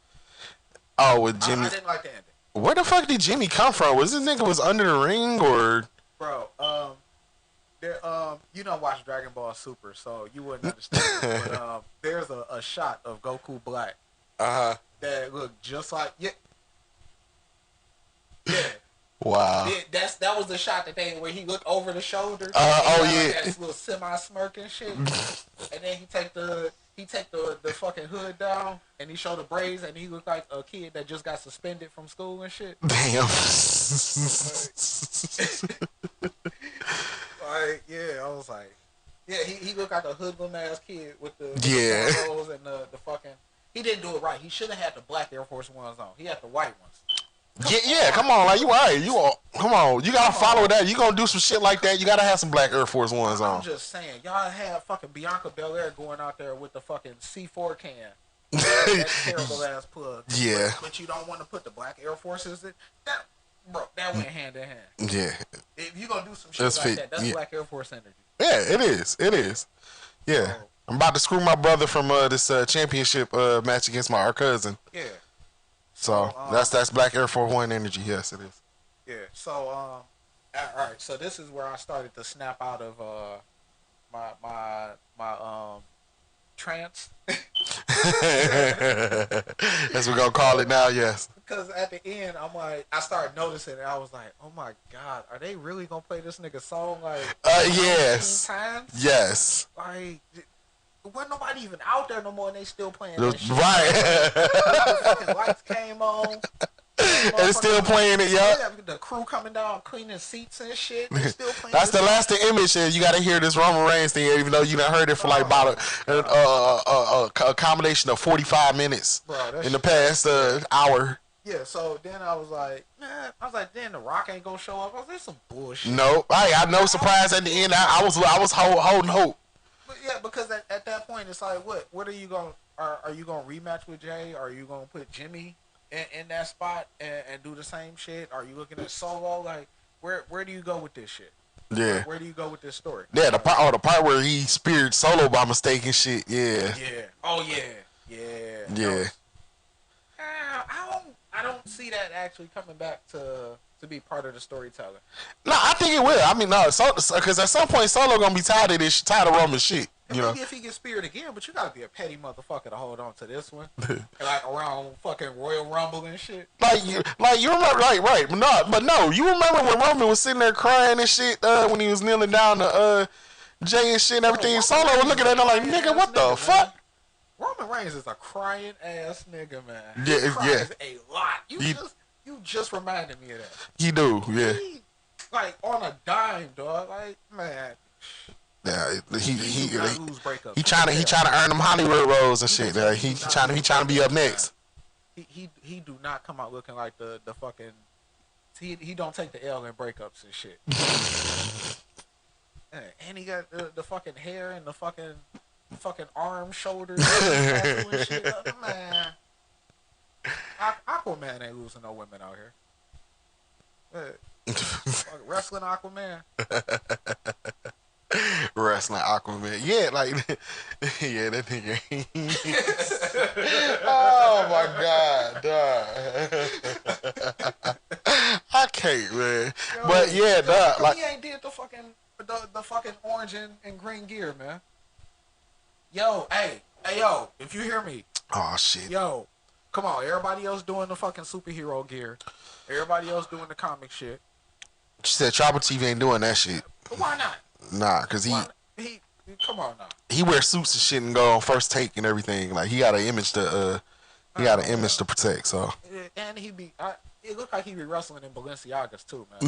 Oh, with Jimmy. I didn't like the ending. Where the fuck did Jimmy come from? Was this nigga was under the ring or? Bro, you don't watch Dragon Ball Super, so you wouldn't understand. But there's a shot of Goku Black. That looked just like yeah. Wow. Yeah, that was the shot where he looked over the shoulder. Yeah. Like that little semi smirk and shit. And then he take the fucking hood down and he showed the braids and he looked like a kid that just got suspended from school and shit. Damn. Like, yeah, I was like, yeah, he looked like a hoodlum ass kid with the clothes and the fucking. He didn't do it right. He should have had the black Air Force Ones on. He had the white ones. Come on, like you right. Come on. You gotta follow that. You gonna do some shit like that. You gotta have some black Air Force Ones on. I'm just saying, y'all had fucking Bianca Belair going out there with the fucking C4 can. That terrible ass plug. Yeah. But you don't want to put the black Air Forces in. That went hand in hand. Yeah. If you gonna do some shit like that, that's black Air Force energy. Yeah, it is. It is. Yeah. I'm about to screw my brother from this championship match against our cousin. Yeah. So that's Black Air Force One energy. Yes, it is. Yeah. So all right. So this is where I started to snap out of my trance. As we're gonna call it now. Yes. Because at the end, I started noticing it. I was like, oh my god, are they really gonna play this nigga song like? Yes. Times? Yes. Like. Wasn't nobody even out there no more, and they still playing that shit. Right. The fucking lights came on. And still playing it, yeah. The crew coming down, cleaning seats and shit. They still playing. That's the lasting image. You got to hear this Roman Reigns thing, even though you done heard it for like about a combination of 45 minutes in the past hour. Yeah, so then I was like, man, then The Rock ain't gonna show up. I was like, this some bullshit. No, I had no surprise at the end. I was holding hope. But yeah, because at that point it's like, what are you going? Are you gonna rematch with Jay? Are you gonna put Jimmy in that spot and do the same shit? Are you looking at Solo? Like, where do you go with this shit? Yeah. Where do you go with this story? Yeah, the part where he speared Solo by mistake and shit. Yeah. Yeah. Oh yeah. Yeah. Yeah. I don't see that actually coming back to be part of the storytelling. No, I think it will. I mean, no, because at some point Solo gonna be tired of this, tired of Roman shit. You know, maybe if he gets speared again, but you gotta be a petty motherfucker to hold on to this one, like around fucking Royal Rumble and shit. Like you remember, right? But no, you remember when Roman was sitting there crying and shit when he was kneeling down to Jay and shit and everything. Solo was looking at him like, nigga, what the fuck? Roman Reigns is a crying ass nigga, man. Yeah, he cries a lot. You just reminded me of that. He do, yeah. Like on a dime, dog. Like, man. Yeah, he trying to earn them Hollywood roles and shit. He trying to be up next. He do not come out looking like the fucking He don't take the L in breakups and shit. And he got the fucking hair and the fucking arm, shoulders, tattoo and shit. Man, Aquaman ain't losing no women out here. Wrestling Aquaman. Wrestling Aquaman. Yeah, like, yeah, that nigga. Oh my god, dog. I can't, man. Yo, but yeah, dog. Like, he ain't did the fucking orange and green gear, man. Yo, hey, yo, if you hear me, oh shit. yo, come on, everybody else doing the fucking superhero gear, everybody else doing the comic shit. She said Tribal TV ain't doing that shit. But why not? Nah, cause he come on now. he wears suits and shit and go on First Take and everything. Like, he got an image to to protect. So And he be. It looked like he be wrestling in Balenciagas too, man.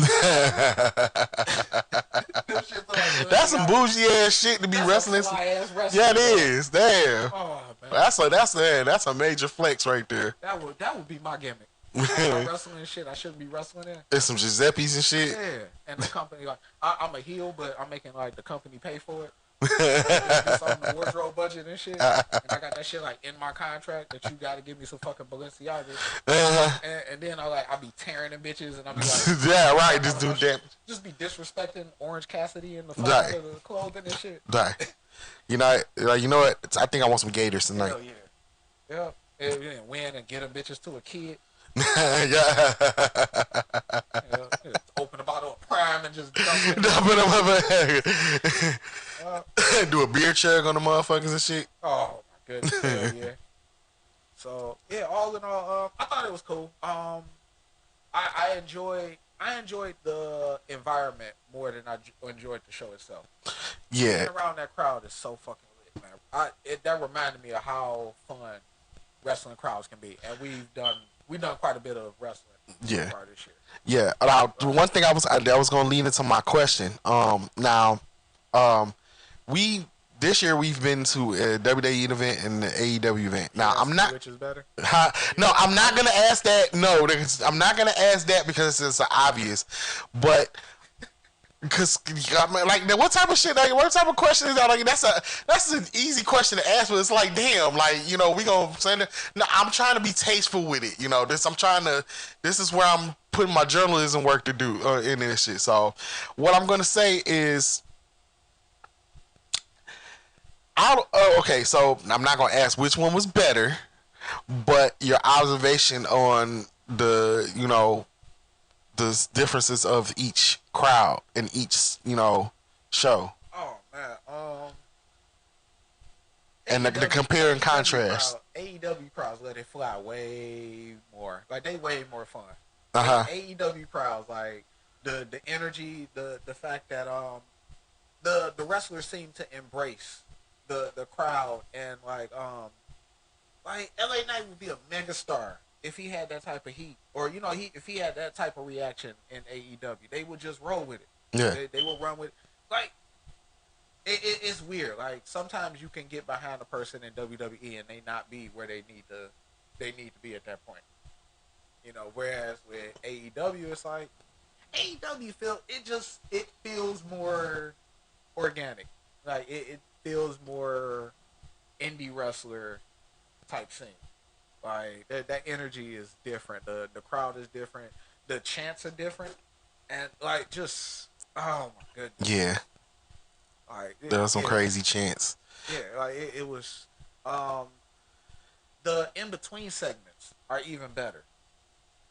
That's some bougie ass shit to be wrestling. Yeah, it is. Damn. Oh man. That's a major flex right there. That would be my gimmick. I'm wrestling and shit I shouldn't be wrestling in. There's some Giuseppe's and shit. Yeah, and the company, like, I'm a heel, but I'm making like the company pay for it. On the wardrobe budget and shit. And I got that shit like in my contract that you got to give me some fucking Balenciagas. And then I be tearing them bitches and I be like, yeah, right, just do damage. Just be disrespecting Orange Cassidy and the fucking of the clothing and shit. Die. You know what? I think I want some Gators tonight. Hell yeah. Yeah. And win and get them bitches to a kid. Yeah. Open a bottle of Prime and just dump it. Do a beer chug on the motherfuckers and shit. Oh my goodness. Hell yeah. So yeah, all in all, I thought it was cool. I enjoyed the environment more than I enjoyed the show itself. Yeah. Being around that crowd is so fucking lit, man. That reminded me of how fun wrestling crowds can be, and we've done quite a bit of wrestling. Yeah. This year. Yeah. One thing I was going to lead into my question. This year we've been to a WWE event and the AEW event. Now I'm not. Which is better? No, I'm not gonna ask that. No, I'm not gonna ask that because it's obvious. But because like, what type of shit? Like, what type of question is that? Like, that's an easy question to ask, but it's like, damn, like, we gonna send it. No, I'm trying to be tasteful with it. This is where I'm putting my journalism work to do in this shit. So, what I'm gonna say is. Okay, so I'm not gonna ask which one was better, but your observation on the differences of each crowd in each show. Oh man, and the compare and contrast. AEW crowds let it fly way more. Like, they way more fun. AEW crowds, like the energy, the fact that the wrestlers seem to embrace the crowd, and like LA Knight would be a megastar if he had that type of heat, or if he had that type of reaction in AEW. They would just roll with it. Yeah, they will run with it. Like, it's weird. Like, sometimes you can get behind a person in WWE and they not be where they need to be at that point. Whereas with AEW, it's like AEW it feels more organic. Like, it feels more indie wrestler type scene. Like, that energy is different. The crowd is different. The chants are different, and like, just, oh my goodness. Yeah. Like, there was some crazy chants. Yeah, like it was. The in between segments are even better.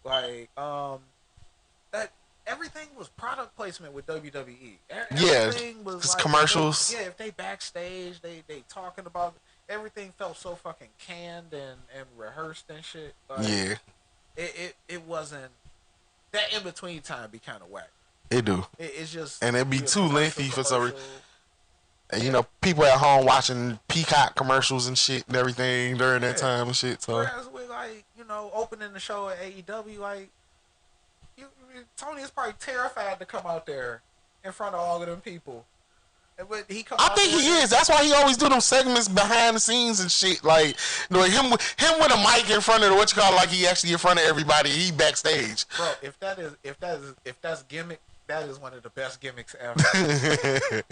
Like, that. Everything was product placement with WWE. Everything was like, commercials. If they backstage, they talking about everything felt so fucking canned and rehearsed and shit. Like, yeah. It wasn't, that in between time be kind of whack. It do. It's just, and it'd be too lengthy for some. And people at home watching Peacock commercials and shit and everything during that time and shit. So whereas with, like, opening the show at AEW, like, Tony is probably terrified to come out there in front of all of them people But he come I out think there he and- is. That's why he always do them segments behind the scenes and shit. Like him with a mic in front of what you call like he actually in front of everybody. He backstage. Bro, if that's gimmick, that is one of the best gimmicks ever.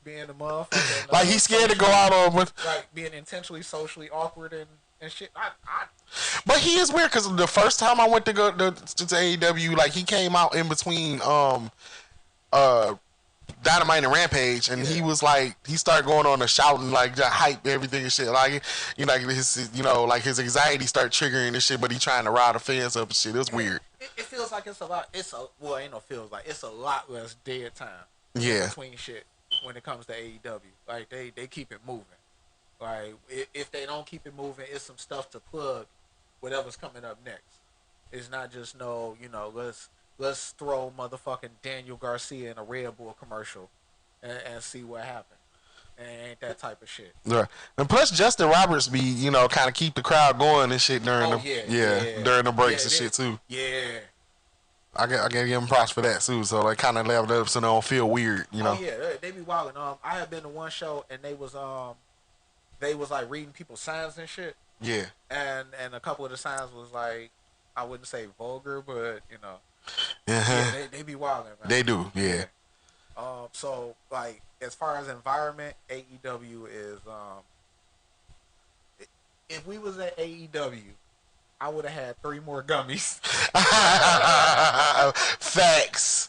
Being a motherfucker, Like he's scared to go out on with. like being intentionally socially awkward and shit. But he is weird because the first time I went to go to AEW, like he came out in between Dynamite and Rampage, and he was like, he started going on a shouting, like just hype everything and shit. Like like his anxiety started triggering and shit, but he trying to rile the fans up and shit. It was weird. It feels like it's a lot. Ain't no feels like it's a lot less dead time. Yeah. Between shit when it comes to AEW, like they keep it moving. Like if they don't keep it moving, it's some stuff to plug whatever's coming up next. It's not just let's throw motherfucking Daniel Garcia in a Red Bull commercial and see what happens. And it ain't that type of shit. Yeah. And plus Justin Roberts be, kind of keep the crowd going and shit during during the breaks and shit too. Yeah. I gotta give him props for that too. So like kind of leveled up so they don't feel weird, Oh yeah, they be wilding. I had been to one show and they was like reading people's signs and shit. Yeah. And a couple of the signs was like, I wouldn't say vulgar, but they be wilding, man. They do, yeah. So like as far as environment, AEW is if we was at AEW, I would have had 3 more gummies. Facts.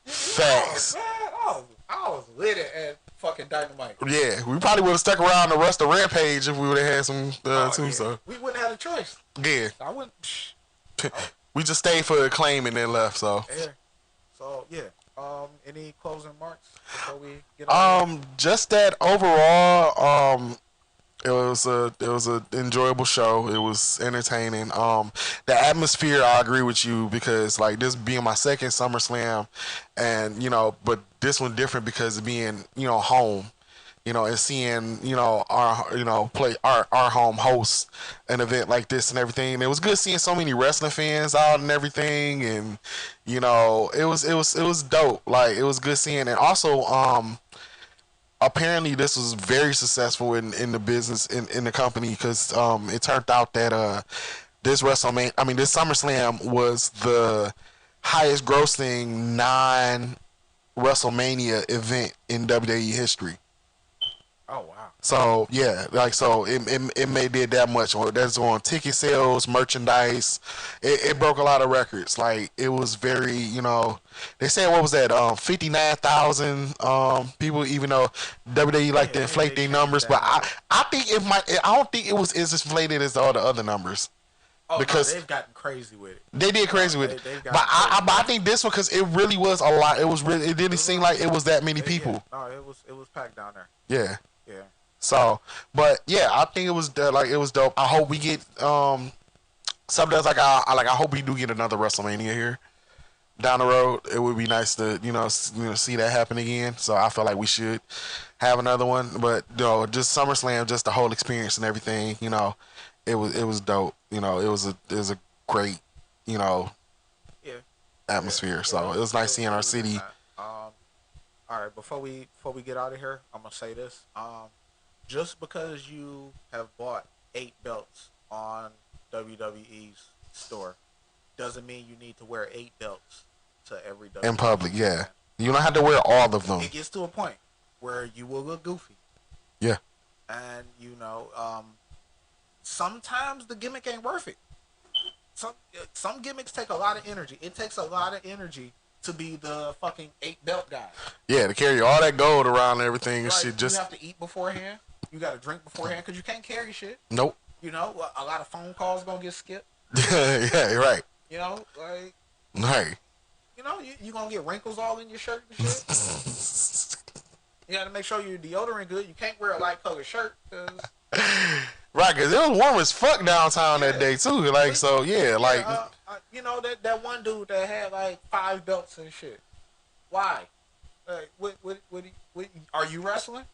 Oh, man, I was lit at fucking Dynamite. Yeah, we probably would have stuck around the rest of Rampage if we would have had some tombstone. We wouldn't have a choice. Yeah. I wouldn't. We just stayed for the claim and then left. So. Yeah. So yeah. Any closing remarks before we get on? Just that overall, it was a enjoyable show. It was entertaining. The atmosphere, I agree with you because like this being my second SummerSlam, and but this one different because of being home, and seeing our play our home host an event like this and everything. And it was good seeing so many wrestling fans out and everything, and it was dope. Like it was good seeing, and also apparently this was very successful in the business in the company because it turned out that this SummerSlam was the highest grossing non-WrestleMania event in WWE history. Oh wow. So yeah, it may did that much. That's on ticket sales, merchandise. It broke a lot of records. Like it was very, they said what was that? 59,000 people. Even though WWE like to inflate their numbers, but I think it might. I don't think it was as inflated as all the other numbers. Oh, because they've gotten crazy with it. They did crazy with it. But I think this one because it really was a lot. It was really. It didn't seem like it was that many people. No, it was packed down there. Yeah. Yeah. So, but yeah, I think it was dope. I hope we get something else I hope we do get another WrestleMania here down the road. It would be nice to see that happen again. So I feel like we should have another one. But just SummerSlam, just the whole experience and everything. It was dope. It was a great atmosphere. So it was nice seeing our city. All right, before we get out of here, I'm gonna say this. Just because you have bought 8 belts on WWE's store doesn't mean you need to wear 8 belts to every WWE in public. Yeah, you don't have to wear all of them. It gets to a point where you will look goofy. Yeah, and sometimes the gimmick ain't worth it. Some gimmicks take a lot of energy. It takes a lot of energy to be the fucking 8 belt guy. Yeah, to carry all that gold around and everything and shit. You have to eat beforehand. You got to drink beforehand because you can't carry shit. Nope. A lot of phone calls gonna get skipped. Yeah, you're right. Right. You gonna get wrinkles all in your shirt and shit. You got to make sure your deodorant good. You can't wear a light colored shirt because. Right, because it was warm as fuck downtown that day too. Like so, yeah, like. That one dude that had like 5 belts and shit. Why? What are you wrestling?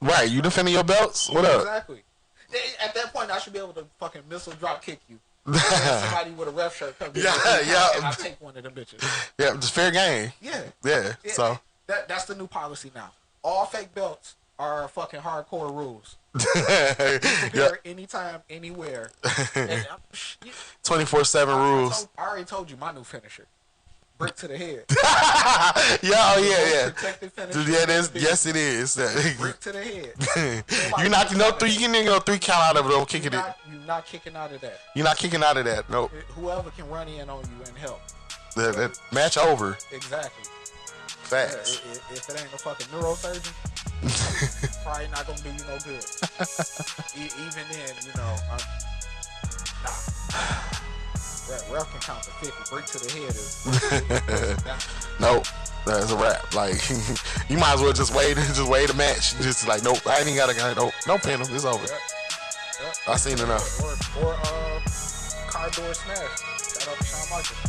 Right, you defending your belts? What up? Exactly. At that point, I should be able to fucking missile drop kick you. Somebody with a ref shirt come yeah. And I take one of them bitches. Yeah, just fair game. Yeah. So that's the new policy now. All fake belts are fucking hardcore rules. Yeah. Anytime, anywhere. And 24/7 rules. I already told you my new finisher. Brick to the head. Yeah, oh yeah. Protected finisher. Yeah, yes it is. Brick to the head. You're not no three. You can go 3 count out of it. Don't kick it. You're not kicking out of that. You're not kicking out of that. Nope. Whoever can run in on you and help. That match over. Exactly. Facts. If it ain't a fucking neurosurgeon, probably not gonna do you no good. Even then, you know, nah. Ref can count to 50. Break to the head is. Nope. That's a wrap. Like you might as well just wait the match. Just like nope. I ain't even gotta go. Nope. Pin him. It's over. Yep. I seen enough. Or car door smash. Shout out to Shawn Michaels.